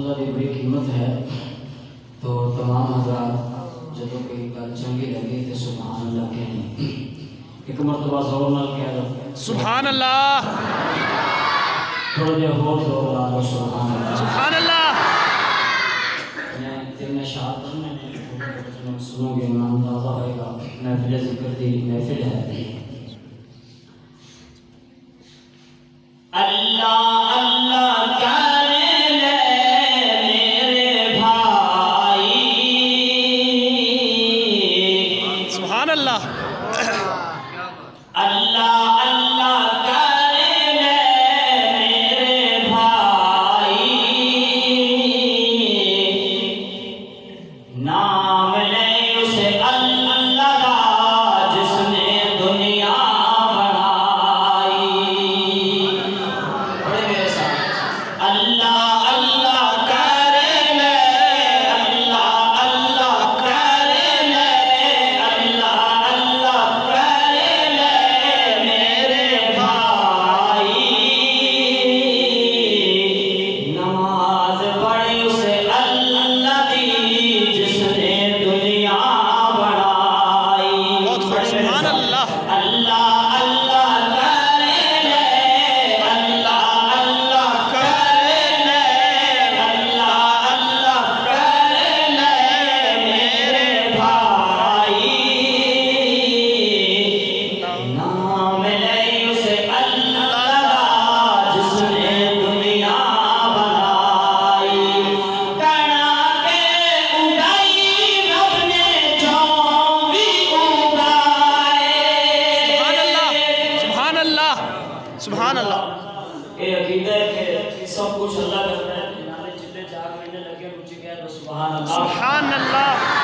موضوع کی بڑی قیمت ہے تو تمام حضرات جب کوئی گل چنگی لگے تو سبحان اللہ کہنی ایک مرتبہ زور نال کہہ دو سبحان اللہ تھوڑا جہا ہو زور لا دو سبحان اللہ سبحان اللہ میں تین اشعار پڑھنے میں سنوں گے ایمان تازہ ہوئے گا محفل ذکر دی محفل ہے اللہ اللہ کرے لے میرے بھائی سبحان اللہ اللہ اللہ کرے لے میرے بھائی نام لے اسے اللہ دا جس نے دنیا اللہ اللہ کرے لے اللہ اللہ کرے لے اللہ اللہ کرے لے میرے بھائی نماز پڑھ اسے اللہ دی جس نے دنیا بڑھائی سبحان اللہ اللہ اللہ کرے لے اللہ اللہ سبحان اللہ یہ عقیدہ ہے کہ سب کچھ اللہ کرتا ہے جنہوں نے جتنے جاگ رہنے لگے مجھے کہہ دو سبحان اللہ سبحان اللہ